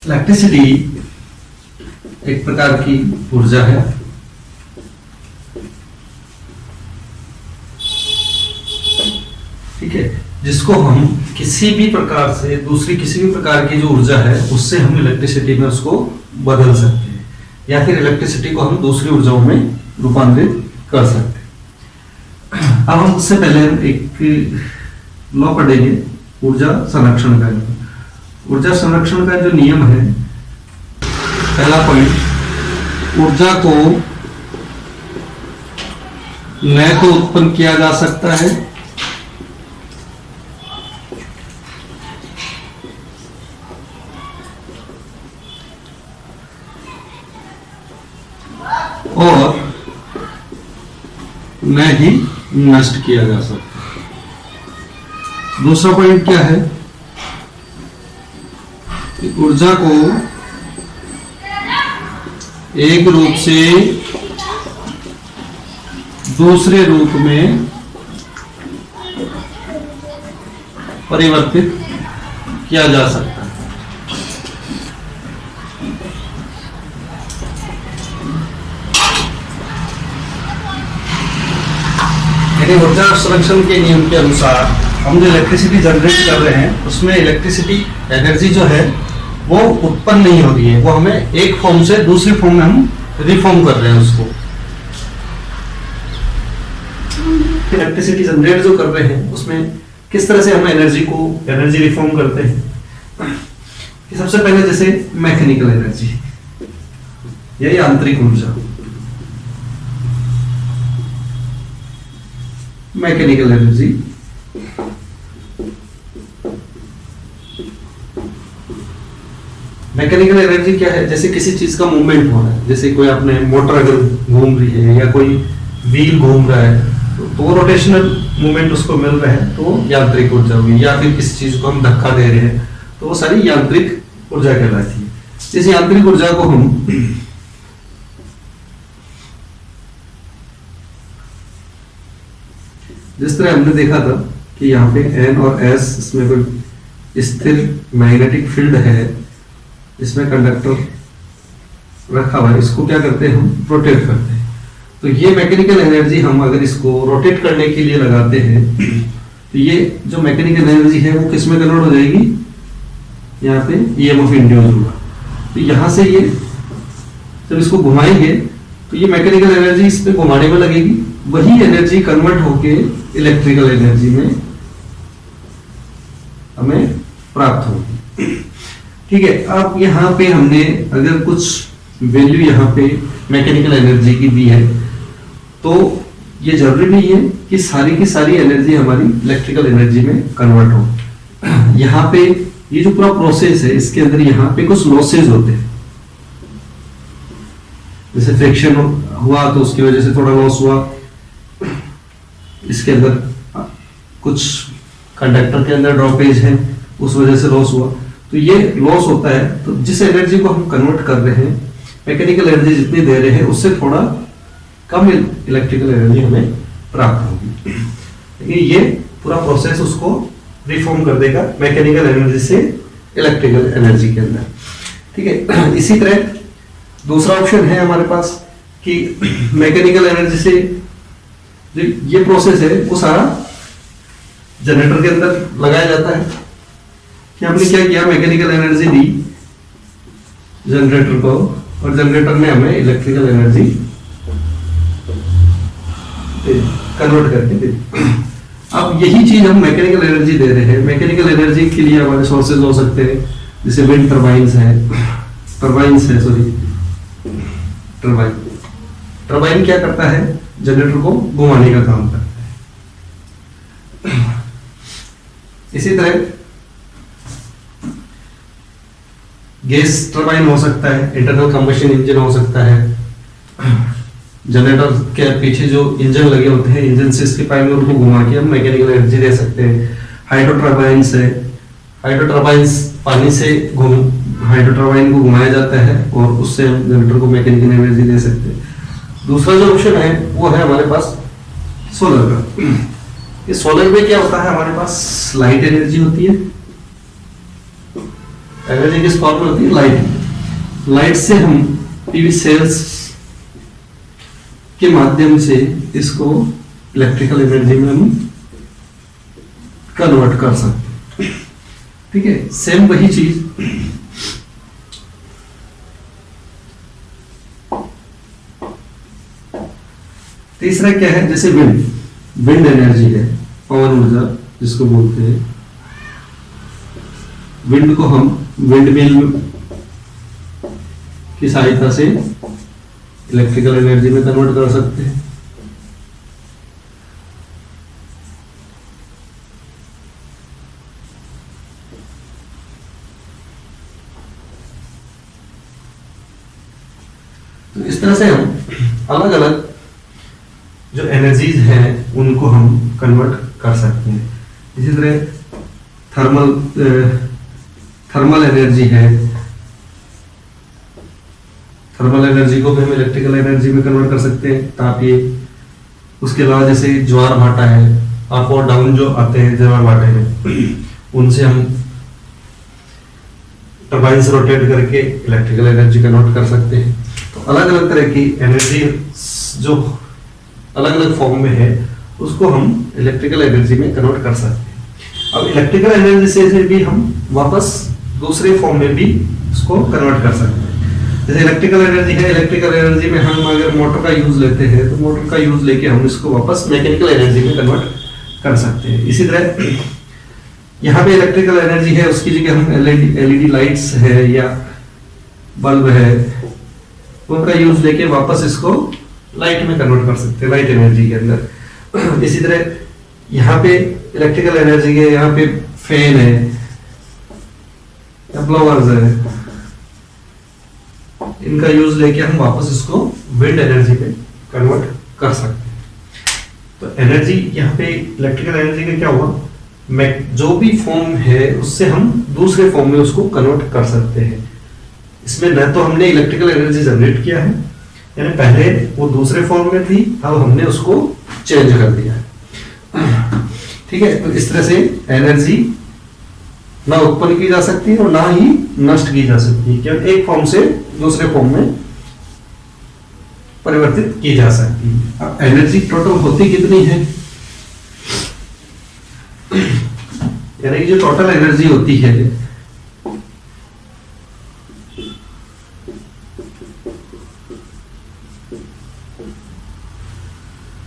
Electricity एक प्रकार की ऊर्जा है ठीक है, जिसको हम किसी भी प्रकार से दूसरी किसी भी प्रकार की जो ऊर्जा है उससे हम इलेक्ट्रिसिटी में उसको बदल सकते हैं या फिर इलेक्ट्रिसिटी को हम दूसरी ऊर्जाओं में रूपांतरित कर सकते हैं। अब हम उससे पहले एक लॉ पढ़ेंगे, ऊर्जा संरक्षण का नियम। ऊर्जा संरक्षण का जो नियम है, पहला पॉइंट, ऊर्जा को न तो उत्पन्न किया जा सकता है और न ही नष्ट किया जा सकता है। दूसरा पॉइंट क्या है, ऊर्जा को एक रूप से दूसरे रूप में परिवर्तित किया जा सकता है। यानी ऊर्जा संरक्षण के नियम के अनुसार हम जो इलेक्ट्रिसिटी जनरेट कर रहे हैं उसमें इलेक्ट्रिसिटी एनर्जी जो है वो उत्पन्न नहीं हो रही है, वो हमें एक फॉर्म से दूसरी फॉर्म में हम रिफॉर्म कर रहे हैं उसको। इलेक्ट्रिसिटी जनरेट जो कर रहे हैं उसमें किस तरह से हम एनर्जी रिफॉर्म करते हैं। सबसे पहले जैसे मैकेनिकल एनर्जी या यांत्रिक ऊर्जा, मैकेनिकल एनर्जी मैकेनिकल एनर्जी क्या है, जैसे किसी चीज का मूवमेंट हो रहा है, जैसे कोई आपने मोटर अगर घूम रही है या कोई व्हील घूम रहा है तो वो रोटेशनल मूवमेंट उसको मिल रहा है तो यांत्रिक ऊर्जा हुई, या फिर किसी चीज को हम धक्का दे रहे हैं तो वो सारी यांत्रिक ऊर्जा कहलाती है। इस यांत्रिक ऊर्जा को हम जिस तरह हमने देखा था कि यहाँ पे N और S इसमें कोई स्थिर मैग्नेटिक फील्ड है, इसमें कंडक्टर रखा हुआ है, इसको क्या करते हैं हम रोटेट करते हैं। तो ये मैकेनिकल एनर्जी हम अगर इसको रोटेट करने के लिए लगाते हैं तो ये जो मैकेनिकल एनर्जी है वो किस में कन्वर्ट हो जाएगी, यहाँ पे EMF इंड्यूस होगा। तो यहाँ से ये जब इसको घुमाएंगे तो ये मैकेनिकल एनर्जी इस पे घुमाने में लगेगी, वही एनर्जी कन्वर्ट होके इलेक्ट्रिकल एनर्जी में हमें प्राप्त होगी। ठीक है, अब यहाँ पे हमने अगर कुछ वैल्यू यहाँ पे मैकेनिकल एनर्जी की दी है तो ये जरूरी नहीं है कि सारी की सारी एनर्जी हमारी इलेक्ट्रिकल एनर्जी में कन्वर्ट हो। यहाँ पे ये जो पूरा प्रोसेस है इसके अंदर यहाँ पे कुछ लॉसेज होते हैं, जैसे फ्रिक्शन हुआ तो उसकी वजह से थोड़ा लॉस हुआ, इसके अंदर कुछ कंडक्टर के अंदर ड्रॉपेज है उस वजह से लॉस हुआ, तो ये लॉस होता है। तो जिस एनर्जी को हम कन्वर्ट कर रहे हैं, मैकेनिकल एनर्जी जितनी दे रहे हैं उससे थोड़ा कम इलेक्ट्रिकल एनर्जी हमें प्राप्त होगी, लेकिन ये पूरा प्रोसेस उसको रिफॉर्म कर देगा मैकेनिकल एनर्जी से इलेक्ट्रिकल एनर्जी के अंदर। ठीक है, इसी तरह दूसरा ऑप्शन है हमारे पास कि मैकेनिकल एनर्जी से जो ये प्रोसेस है वो सारा जनरेटर के अंदर लगाया जाता है कि हमने क्या किया, मैकेनिकल एनर्जी दी जनरेटर को और जनरेटर ने हमें इलेक्ट्रिकल एनर्जी कन्वर्ट करके दे। अब यही चीज हम मैकेनिकल एनर्जी दे रहे हैं। मैकेनिकल एनर्जी के लिए हमारे सोर्सेज हो सकते हैं, जैसे विंड टर्बाइंस है टर्बाइन क्या करता है, जनरेटर को घुमाने का काम करता है। इसी तरह गैस टर्बाइन हो सकता है, इंटरनल कंबशन इंजन हो सकता है, जनरेटर के पीछे जो इंजन लगे होते हैं, इंजन से इसके पाइप में उनको घुमा के हम मैकेनिकल एनर्जी दे सकते हैं। हाइड्रो टर्बाइंस है, हाइड्रो टर्बाइंस पानी से हाइड्रो टर्बाइन को घुमाया जाता है और उससे हम जनरेटर को मैकेनिकल एनर्जी दे सकते हैं। दूसरा जो ऑप्शन है वो है हमारे पास सोलर का। ये सोलर में क्या होता है, हमारे पास लाइट एनर्जी होती है, एनर्जी किस फॉर्म में होती है? लाइट। लाइट से हम पीवी सेल्स के माध्यम से इसको इलेक्ट्रिकल एनर्जी में हम कन्वर्ट कर सकते हैं। ठीक है, सेम वही चीज तीसरा क्या है? जैसे विंड, विंड एनर्जी है, पवन ऊर्जा जिसको बोलते हैं। विंड को हम विंड मिल की सहायता से इलेक्ट्रिकल एनर्जी में कन्वर्ट कर सकते हैं। तो इस तरह से हम अलग अलग जो एनर्जीज हैं उनको हम कन्वर्ट कर सकते हैं। इसी तरह थर्मल एनर्जी है, थर्मल एनर्जी को भी हम इलेक्ट्रिकल एनर्जी में कन्वर्ट कर सकते हैं, तापीय। उसके अलावा जैसे ज्वार भाटा है, अप और डाउन जो आते हैं ज्वार भाटे में, उनसे हम टर्बाइन से रोटेट करके इलेक्ट्रिकल एनर्जी कन्वर्ट कर सकते हैं। तो अलग अलग तरह की एनर्जी जो अलग अलग फॉर्म में है उसको हम इलेक्ट्रिकल एनर्जी में कन्वर्ट कर सकते हैं। अब इलेक्ट्रिकल एनर्जी से भी हम वापस दूसरे फॉर्म में भी उसको कन्वर्ट कर सकते हैं। जैसे इलेक्ट्रिकल एनर्जी है, इलेक्ट्रिकल एनर्जी में हम अगर मोटर का यूज लेते हैं तो मोटर का यूज लेके हम इसको वापस मैकेनिकल एनर्जी में कन्वर्ट कर सकते हैं। इसी तरह यहाँ पे इलेक्ट्रिकल एनर्जी है, उसकी जगह हम एलईडी लाइट्स है या बल्ब है, उनका यूज लेके वापस इसको लाइट में कन्वर्ट कर सकते हैं, लाइट एनर्जी के अंदर। इसी तरह यहाँ पे इलेक्ट्रिकल एनर्जी के यहाँ पे फैन है या ब्लोअर्स है, इनका यूज लेके हम वापस इसको विंड एनर्जी में कन्वर्ट कर सकते हैं। तो एनर्जी यहाँ पे इलेक्ट्रिकल एनर्जी का क्या हुआ? जो भी फॉर्म है उससे हम दूसरे फॉर्म में उसको कन्वर्ट कर सकते हैं। इसमें न तो हमने इलेक्ट्रिकल एनर्जी जनरेट किया है, यानी पहले वो दूसरे फॉर्म में थी, अब हमने उसको चेंज कर दिया है। ठीक है, तो इस तरह से एनर्जी ना उत्पन्न की जा सकती है और ना ही नष्ट की जा सकती है, केवल एक फॉर्म से दूसरे फॉर्म में परिवर्तित की जा सकती है। अब एनर्जी टोटल होती कितनी है? यानी जो टोटल एनर्जी होती है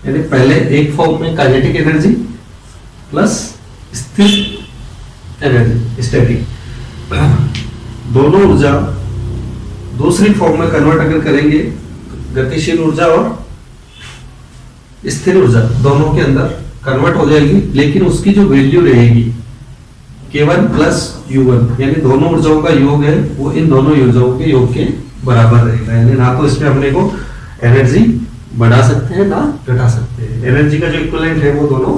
यानी पहले एक फॉर्म में काइनेटिक एनर्जी प्लस स्थिर एनर्जी स्टैटिक, दोनों ऊर्जा दूसरी फॉर्म में कन्वर्ट अगर करेंगे, गतिशील ऊर्जा और स्थिर ऊर्जा दोनों के अंदर कन्वर्ट हो जाएगी, लेकिन उसकी जो वैल्यू रहेगी K1 प्लस U1, यानी दोनों ऊर्जाओं का योग है वो इन दोनों ऊर्जाओं के योग के बराबर रहेगा। यानी ना तो इसमें हमने को एनर्जी बढ़ा सकते हैं ना घटा सकते हैं, एनर्जी का जो इक्विवेलेंट है वो दोनों